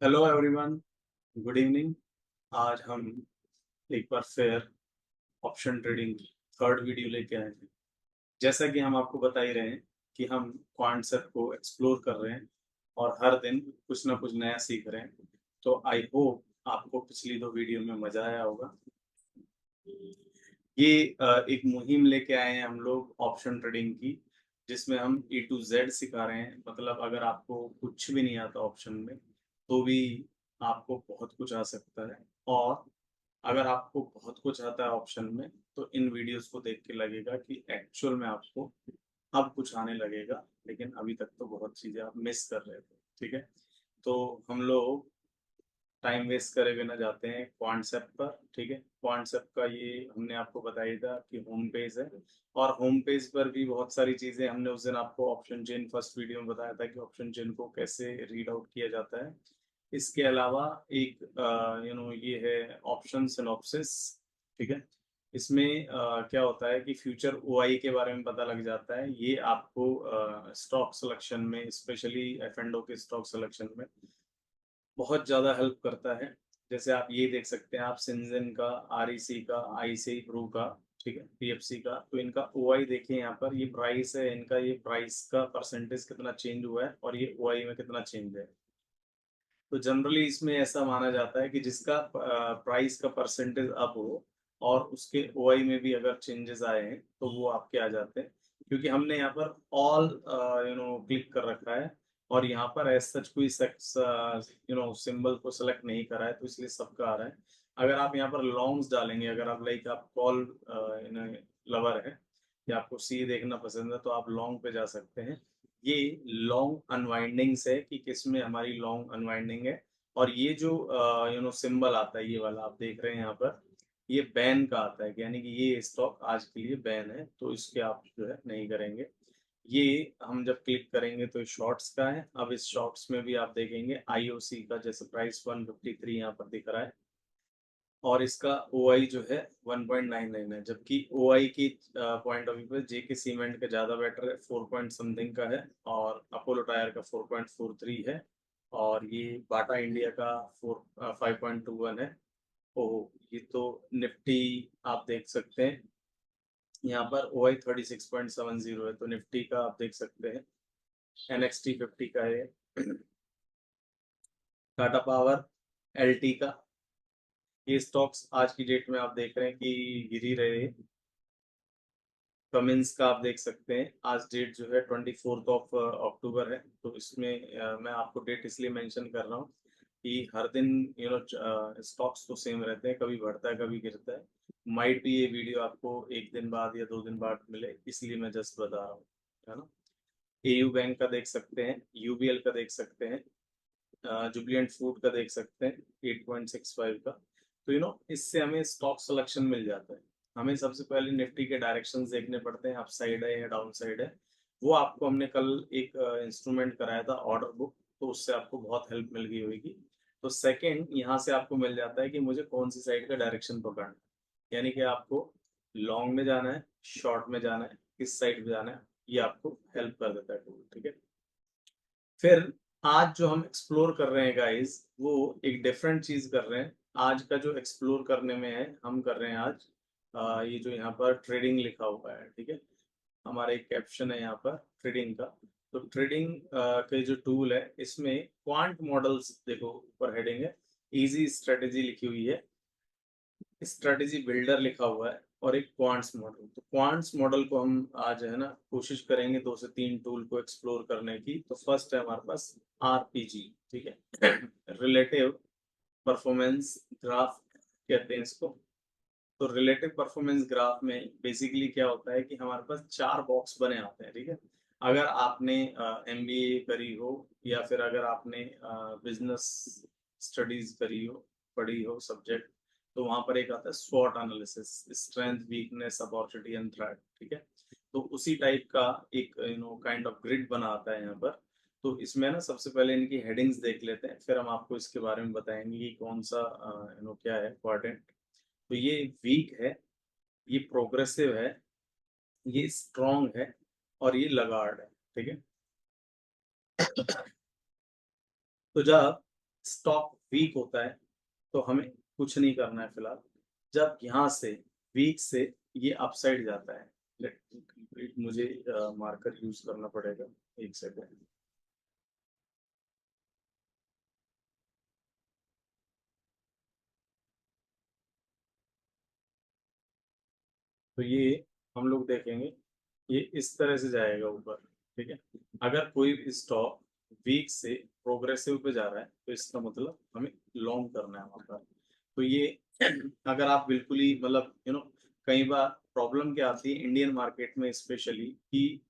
Hello everyone, good evening. आज हम एक बार फिर ऑप्शन ट्रेडिंग की थर्ड वीडियो लेके आए हैं। जैसा कि हम आपको बता ही रहे हैं कि हम कॉन्सेप्ट को एक्सप्लोर कर रहे हैं और हर दिन कुछ ना कुछ नया सीख रहे हैं। तो आई होप आपको पिछली दो वीडियो में मजा आया होगा। ये एक मुहिम लेके आए हैं हम लोग ऑप्शन ट्रेडिंग की, जिसमें हम ए टू जेड सिखा रहे हैं। मतलब अगर आपको कुछ भी नहीं आता ऑप्शन में, तो भी आपको बहुत कुछ आ सकता है। और अगर आपको बहुत कुछ आता है ऑप्शन में, तो इन वीडियोस को देख के लगेगा कि एक्चुअल में आपको अब कुछ आने लगेगा, लेकिन अभी तक तो बहुत चीजें आप मिस कर रहे थे। ठीक है, तो हम लोग टाइम वेस्ट करे बिना जाते हैं कॉन्सेप्ट पर। ठीक है, कॉन्सेप्ट का ये हमने आपको बताया था कि होम पेज है, और होम पेज पर भी बहुत सारी चीजें हमने उस दिन आपको ऑप्शन चेन फर्स्ट वीडियो में बताया था कि ऑप्शन चेन को कैसे रीड आउट किया जाता है। इसके अलावा एक ये है ऑप्शन सिनॉप्सिस। ठीक है, इसमें क्या होता है कि फ्यूचर ओआई के बारे में पता लग जाता है। ये आपको स्टॉक सिलेक्शन में, स्पेशली एफ एंड ओ के स्टॉक सिलेक्शन में बहुत ज़्यादा हेल्प करता है। जैसे आप ये देख सकते हैं, आप सिंजन का, आरईसी का, आईसीआई प्रू का, ठीक है, पीएफसी का, तो इनका ओआई देखिए। यहाँ पर ये प्राइस है इनका, ये प्राइस का परसेंटेज कितना चेंज हुआ है और ये ओआई में कितना चेंज है। तो जनरली इसमें ऐसा माना जाता है कि जिसका प्राइस का परसेंटेज अप हो और उसके ओआई में भी अगर चेंजेस आए हैं, तो वो आपके आ जाते हैं। क्योंकि हमने यहाँ पर ऑल क्लिक कर रखा है, और यहाँ पर एज सच कोई सिंबल को सेलेक्ट नहीं करा है, तो इसलिए सबका आ रहा है। अगर आप यहाँ पर लॉन्ग्स डालेंगे, अगर आप लाइक आप कॉल लवर है या आपको सी देखना पसंद है, तो आप लॉन्ग पे जा सकते हैं। ये लॉन्ग अनवाइंडिंग्स है कि किसमें हमारी लॉन्ग अनवाइंडिंग है। और ये जो सिंबल आता है, ये वाला आप देख रहे हैं यहाँ पर, ये बैन का आता है, यानी कि ये स्टॉक आज के लिए बैन है, तो इसके आप जो है नहीं करेंगे। ये हम जब क्लिक करेंगे तो शॉर्ट्स का है। अब इस शॉर्ट्स में भी आप देखेंगे आईओसी का, जैसे प्राइस 153 यहाँ पर दिख रहा है, और इसका ओआई जो है 1.99 है, जबकि ओआई की पॉइंट ऑफ व्यू पे जेके सीमेंट का ज़्यादा बेटर है, 4 पॉइंट समथिंग का है, और अपोलो टायर का 4.43 है, और ये बाटा इंडिया का 5.21 है। ओह, ये तो निफ्टी आप देख सकते हैं, यहाँ पर ओआई 36.70 है, तो निफ्टी का आप देख सकते हैं, एनएक्सटी 50 का है, टाटा पावर, एलटी का। ये स्टॉक्स आज की डेट में आप देख रहे हैं कि गिर ही रहे हैं। कमिंस का आप देख सकते हैं, आज डेट जो है 24 ऑफ अक्टूबर है, तो इसमें मैं आपको डेट इसलिए मेंशन कर रहा हूँ कि हर दिन स्टॉक्स तो सेम रहते हैं, कभी बढ़ता है कभी गिरता है। माइट भी ये वीडियो आपको एक दिन बाद या 2 दिन बाद मिले, इसलिए मैं जस्ट बता रहा हूँ, है ना। एयू बैंक का देख सकते हैं, यूबीएल का देख सकते हैं, जुबिलियंट फूड का देख सकते हैं 8.65 का। तो इससे हमें स्टॉक सिलेक्शन मिल जाता है। हमें सबसे पहले निफ्टी के डायरेक्शंस देखने पड़ते हैं, अप साइड है या डाउन साइड है। वो आपको हमने कल एक इंस्ट्रूमेंट कराया था, ऑर्डर बुक, तो उससे आपको बहुत हेल्प मिल गई होगी। तो सेकंड, यहाँ से आपको मिल जाता है कि मुझे कौन सी साइड का डायरेक्शन पकड़ना है, यानी कि आपको लॉन्ग में जाना है, शॉर्ट में जाना है, किस साइड में जाना है, ये आपको हेल्प कर देता है टूल। ठीक है, फिर आज जो हम एक्सप्लोर कर रहे हैं गाइस, वो एक डिफरेंट चीज कर रहे हैं। आज का जो एक्सप्लोर करने में है, हम कर रहे हैं आज ये जो यहाँ पर ट्रेडिंग लिखा हुआ है, ठीक है, हमारा एक कैप्शन है यहाँ पर ट्रेडिंग का। तो ट्रेडिंग के जो टूल है, इसमें क्वांट मॉडल्स देखो, ऊपर हेडिंग है, इजी स्ट्रेटेजी लिखी हुई है, स्ट्रेटेजी बिल्डर लिखा हुआ है, और एक क्वांट्स मॉडल। तो क्वांट्स मॉडल को हम आज है ना कोशिश करेंगे 2 से 3 टूल को एक्सप्लोर करने की। तो फर्स्ट है हमारे पास आरपीजी, ठीक है, रिलेटिव परफॉर्मेंस ग्राफ कहते हैं इसको। तो रिलेटिव परफॉर्मेंस ग्राफ में बेसिकली क्या होता है कि हमारे पास 4 बॉक्स बने आते हैं। ठीक है, अगर आपने एमबीए करी हो, या फिर अगर आपने बिजनेस स्टडीज करी हो, पढ़ी हो सब्जेक्ट, तो वहां पर एक आता है स्वॉट analysis, strength, weakness, opportunity and threat. ठीक है, तो उसी टाइप का एक काइंड ऑफ ग्रिड बना आता है यहाँ पर। तो इसमें ना सबसे पहले इनकी हेडिंग्स देख लेते हैं, फिर हम आपको इसके बारे में बताएंगे कि कौन सा क्या है इम्पोर्टेंट। तो ये वीक है, ये प्रोग्रेसिव है, ये स्ट्रॉन्ग है, और ये लगार्ड है। ठीक है, तो जब स्टॉक वीक होता है तो हमें कुछ नहीं करना है फिलहाल। जब यहाँ से वीक से ये अपसाइड जाता है, लेट मी कंप्लीट, मुझे मार्कर यूज करना पड़ेगा, एक सेकंड। तो ये हम लोग देखेंगे, ये इस तरह से जाएगा ऊपर, ठीक है। अगर कोई भी स्टॉक वीक से प्रोग्रेसिव पे जा रहा है तो इसका मतलब हमें लॉन्ग करना है वहां पर। तो ये अगर आप बिल्कुल ही मतलब कई बार प्रॉब्लम क्या आती है इंडियन मार्केट में स्पेशली कि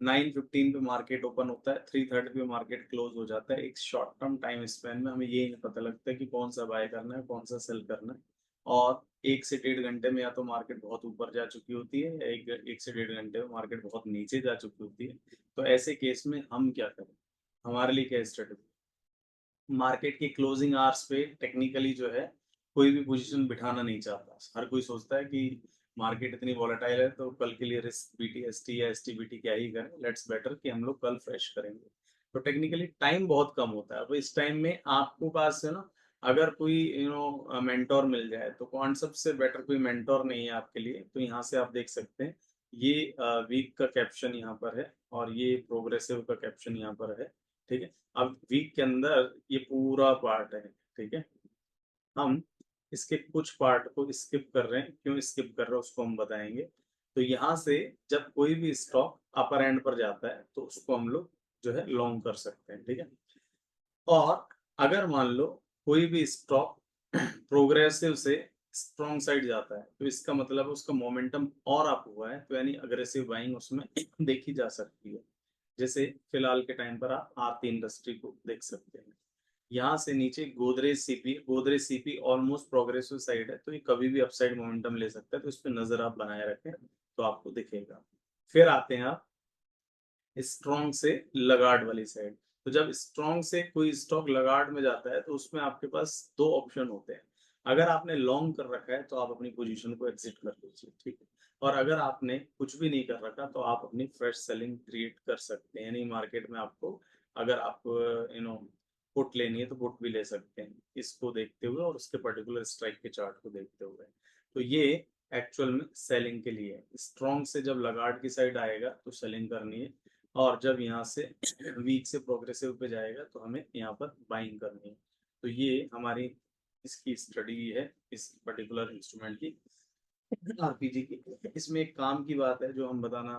9:15 पे मार्केट ओपन होता है, 3:30 पे मार्केट क्लोज हो जाता है। एक शॉर्ट टर्म टाइम स्पेन में हमें ये नहीं पता लगता है कि कौन सा बाय करना है, कौन सा सेल करना है। और 1 से 1.5 घंटे में या तो मार्केट बहुत ऊपर जा चुकी होती है, या एक से 1.5 घंटे में मार्केट बहुत नीचे जा चुकी होती है। तो ऐसे केस में हम क्या करें, हमारे लिए क्या स्ट्रेटेजी, मार्केट के क्लोजिंग आवर्स पे टेक्निकली जो है कोई भी पोजीशन बिठाना नहीं चाहता। हर कोई सोचता है कि मार्केट इतनी वॉलेटाइल है तो कल के लिए रिस्क बीटीएसटी या एसटीबीटी क्या ही करें, लेट्स बेटर कि हम लोग कल फ्रेश करेंगे। तो टेक्निकली टाइम बहुत कम होता है। अब इस टाइम में आपको पास है ना, अगर कोई मेंटोर मिल जाए तो कौन सबसे बेटर, कोई मेंटोर नहीं है आपके लिए तो यहाँ से आप देख सकते हैं, ये वीक का कैप्शन यहाँ पर है और ये प्रोग्रेसिव का कैप्शन यहाँ पर है, ठीक है। अब वीक के अंदर ये पूरा पार्ट है, ठीक है। हम इसके कुछ पार्ट को स्किप कर रहे हैं, क्यों स्किप कर रहे हैं उसको हम बताएंगे। तो यहाँ से जब कोई भी स्टॉक अपर एंड पर जाता है तो उसको हम लोग जो है लॉन्ग कर सकते हैं, ठीक है। और अगर मान लो कोई भी स्टॉक प्रोग्रेसिव से स्ट्रॉन्ग साइड जाता है तो इसका मतलब उसका मोमेंटम और अप हुआ है, तो यानी अग्रेसिव बाइंग उसमें देखी जा सकती है। जैसे फिलहाल के टाइम पर आप आरती इंडस्ट्री को देख सकते हैं। यहाँ से नीचे Godrej CP almost progressive side है, तो ये कभी भी अपसाइड मोमेंटम ले सकता है, तो इस पे नजर आप बनाए रखें तो आपको दिखेगा। फिर आते हैं आप स्ट्रॉन्ग से लगार्ड वाली साइड। तो जब स्ट्रॉन्ग से कोई स्टॉक लगार्ड में जाता है तो उसमें आपके पास दो ऑप्शन होते हैं। अगर आपने लॉन्ग कर रखा है तो आप अपनी पोजीशन को एग्जिट कर लीजिए, ठीक है। और अगर आपने कुछ भी नहीं कर रखा तो आप अपनी फ्रेश सेलिंग क्रिएट कर सकते हैं, यानी मार्केट में आपको, अगर आप पुट लेनी है तो पुट भी ले सकते हैं, इसको देखते हुए और उसके पर्टिकुलर स्ट्राइक के चार्ट को देखते हुए। तो ये एक्चुअल में सेलिंग के लिए है। स्ट्रॉन्ग से जब लगार्ड की साइड आएगा तो सेलिंग करनी है, और जब यहाँ से वीक से प्रोग्रेसिव पे जाएगा तो हमें यहाँ पर बाइंग करनी है। तो ये हमारी इसकी स्टडी है इस पर्टिकुलर इंस्ट्रूमेंट की, आरपीजी की। इसमें एक काम की बात है जो हम बताना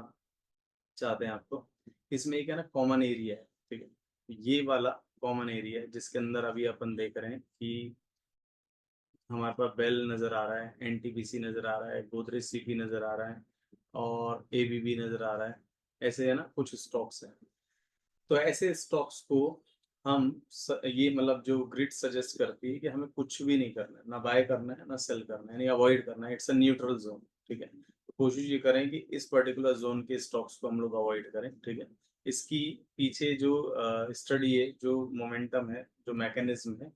चाहते हैं आपको। इसमें एक है ना कॉमन एरिया है, ठीक है। ये वाला कॉमन एरिया है जिसके अंदर अभी अपन देख रहे हैं कि हमारे पास बेल नजर आ रहा है, एनटीपीसी नजर आ रहा है, गोदरेज सीपी नजर आ रहा है, और एबीबी नजर आ रहा है। ऐसे है ना कुछ स्टॉक्स हैं। तो ऐसे स्टॉक्स को हम ये मतलब जो ग्रिड सजेस्ट करती है कि हमें कुछ भी नहीं करना है, ना बाय करना है ना सेल करना है, यानी अवॉइड करना है। इट्स अ न्यूट्रल जोन, ठीक है। तो कोशिश ये करें कि इस पर्टिकुलर जोन के स्टॉक्स को हम लोग अवॉइड करें, ठीक है। इसकी पीछे जो स्टडी है, जो मोमेंटम है, जो मैकेनिज्म है,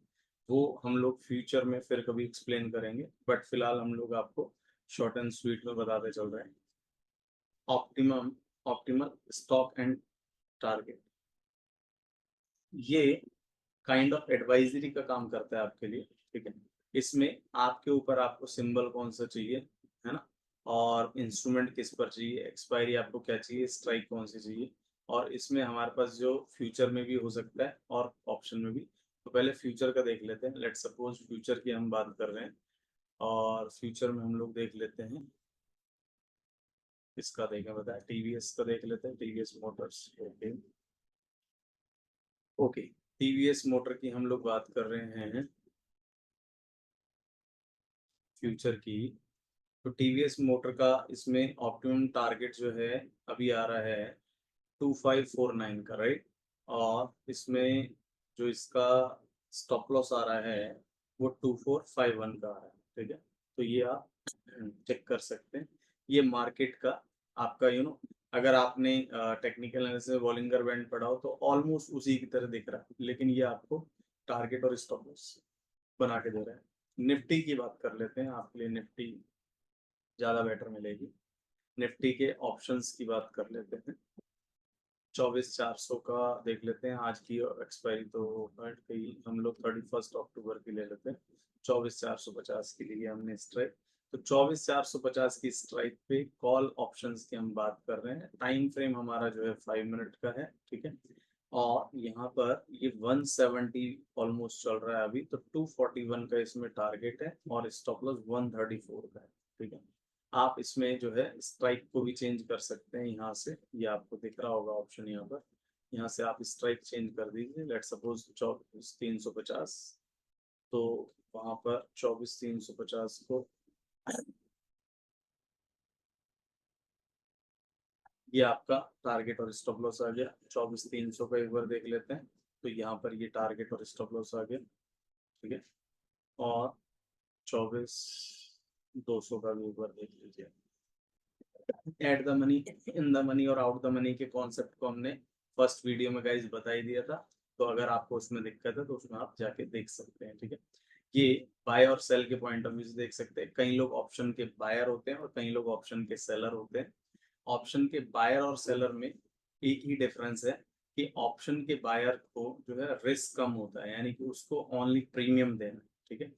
वो हम लोग फ्यूचर में फिर कभी एक्सप्लेन करेंगे, बट फिलहाल हम लोग आपको शॉर्ट एंड स्वीट में बताते चल रहे हैं। Optimum optimal stock and target, ये काइंड ऑफ एडवाइजरी का काम करता है आपके लिए, ठीक है। इसमें आपके ऊपर आपको सिंबल कौन सा चाहिए, है ना, और इंस्ट्रूमेंट किस पर चाहिए, एक्सपायरी आपको क्या चाहिए, स्ट्राइक कौन सी चाहिए। और इसमें हमारे पास जो फ्यूचर में भी हो सकता है और ऑप्शन में भी। तो पहले फ्यूचर का देख लेते हैं। लेट सपोज फ्यूचर की हम बात कर रहे हैं, और फ्यूचर में हम लोग देख लेते हैं, इसका देखें, बताया टीवीएस का देख लेते हैं, TVS Motors, okay. Okay, TVS motor की हम लोग बात कर रहे हैं फ्यूचर की। तो टीवीएस मोटर का इसमें ऑप्टिमम टारगेट जो है अभी आ रहा है 2549 का, राइट। और इसमें जो इसका स्टॉप लॉस आ रहा है वो 2451 का आ रहा है, ठीक है। तो ये आप चेक कर सकते हैं। ये मार्केट का आपका अगर आपने टेक्निकल एनालिसिस में बॉलिंगर बैंड पढ़ा हो तो ऑलमोस्ट उसी की तरह दिख रहा है, लेकिन ये आपको टारगेट और स्टॉप लॉस बना के दे रहा है। निफ्टी की बात कर लेते हैं, आपके लिए निफ्टी ज़्यादा बेटर मिलेगी। निफ्टी के ऑप्शंस की बात कर लेते हैं। 24,400 का देख लेते हैं। आज की एक्सपायरी तो हट गई, हम लोग 31 अक्टूबर की ले लेते हैं। 24,450 के लिए हमने स्ट्राइक, तो 24,450 की स्ट्राइक पे कॉल ऑप्शंस की हम बात कर रहे हैं। टाइम फ्रेम हमारा जो है 5 मिनट का है, ठीक है। और यहाँ पर ये 170 ऑलमोस्ट चल रहा है अभी, तो 241 का इसमें टारगेट है और स्टॉप लॉस 134 का है, ठीक है। आप इसमें जो है स्ट्राइक को भी चेंज कर सकते हैं यहाँ से, ये आपको दिख रहा होगा ऑप्शन यहाँ पर। यहाँ से आप स्ट्राइक चेंज कर दीजिए, लेट सपोज 24,350, तो वहां पर 24,350 को ये आपका टारगेट और स्टॉप लॉस आ गया। 24,300 का एक बार देख लेते हैं, तो यहाँ पर ये टारगेट और स्टॉप लॉस आ गया, ठीक है। और 24,200 का भी एक बार देख लीजिए। At the money, in the money और आउट द मनी के कॉन्सेप्ट को हमने फर्स्ट वीडियो में गाइस बता ही दिया था, तो अगर आपको उसमें दिक्कत है तो उसमें आप जाके देख सकते हैं, ठीक है। ये बाय और सेल के पॉइंट ऑफ व्यू से देख सकते हैं। कई लोग ऑप्शन के बायर होते हैं और कई लोग ऑप्शन के सेलर होते हैं। ऑप्शन के बायर और सेलर में एक ही डिफरेंस है कि ऑप्शन के बायर को जो है रिस्क कम होता है, यानी कि उसको ओनली प्रीमियम देना, ठीक है।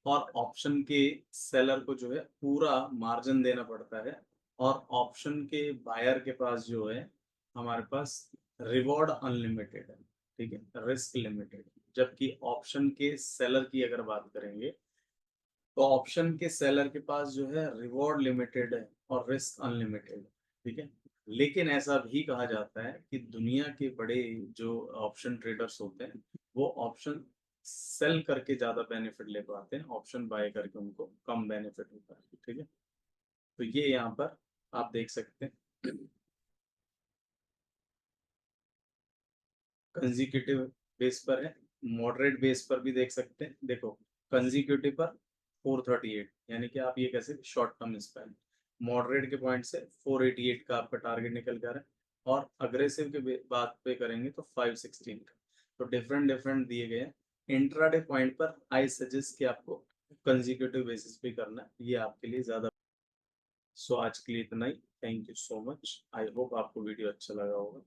और ऑप्शन के सेलर को जो है पूरा मार्जिन देना पड़ता है। और ऑप्शन के बायर के पास जो है हमारे पास रिवॉर्ड अनलिमिटेड है, ठीक है, रिस्क लिमिटेड। जबकि ऑप्शन के सेलर की अगर बात करेंगे तो ऑप्शन के सेलर के पास जो है रिवॉर्ड लिमिटेड है और रिस्क अनलिमिटेड है, ठीक है। लेकिन ऐसा भी कहा जाता है कि दुनिया के बड़े जो ऑप्शन ट्रेडर्स होते हैं वो ऑप्शन सेल करके ज्यादा बेनिफिट ले पाते हैं, ऑप्शन बाय करके उनको कम बेनिफिट होता है, ठीक है। तो ये यहाँ पर आप देख सकते हैं। कंजिक्यूटिव बेस पर है, मॉडरेट बेस पर भी देख सकते हैं। देखो कंजिक्यूटिव पर 438, यानी कि आप ये कैसे शॉर्ट टर्म स्पैन। मॉडरेट के पॉइंट से 488 का आपका टारगेट निकल जा रहा है, और अग्रेसिव के बात पे करेंगे तो 516 का। तो डिफरेंट डिफरेंट दिए गए हैं। इंट्राडे पॉइंट पर आई सजेस्ट कि आपको कंजिक्यूटिव बेसिस पे करना है, ये आपके लिए ज्यादा। सो आज के लिए इतना ही। Thank you so much, I hope आपको वीडियो अच्छा लगा होगा।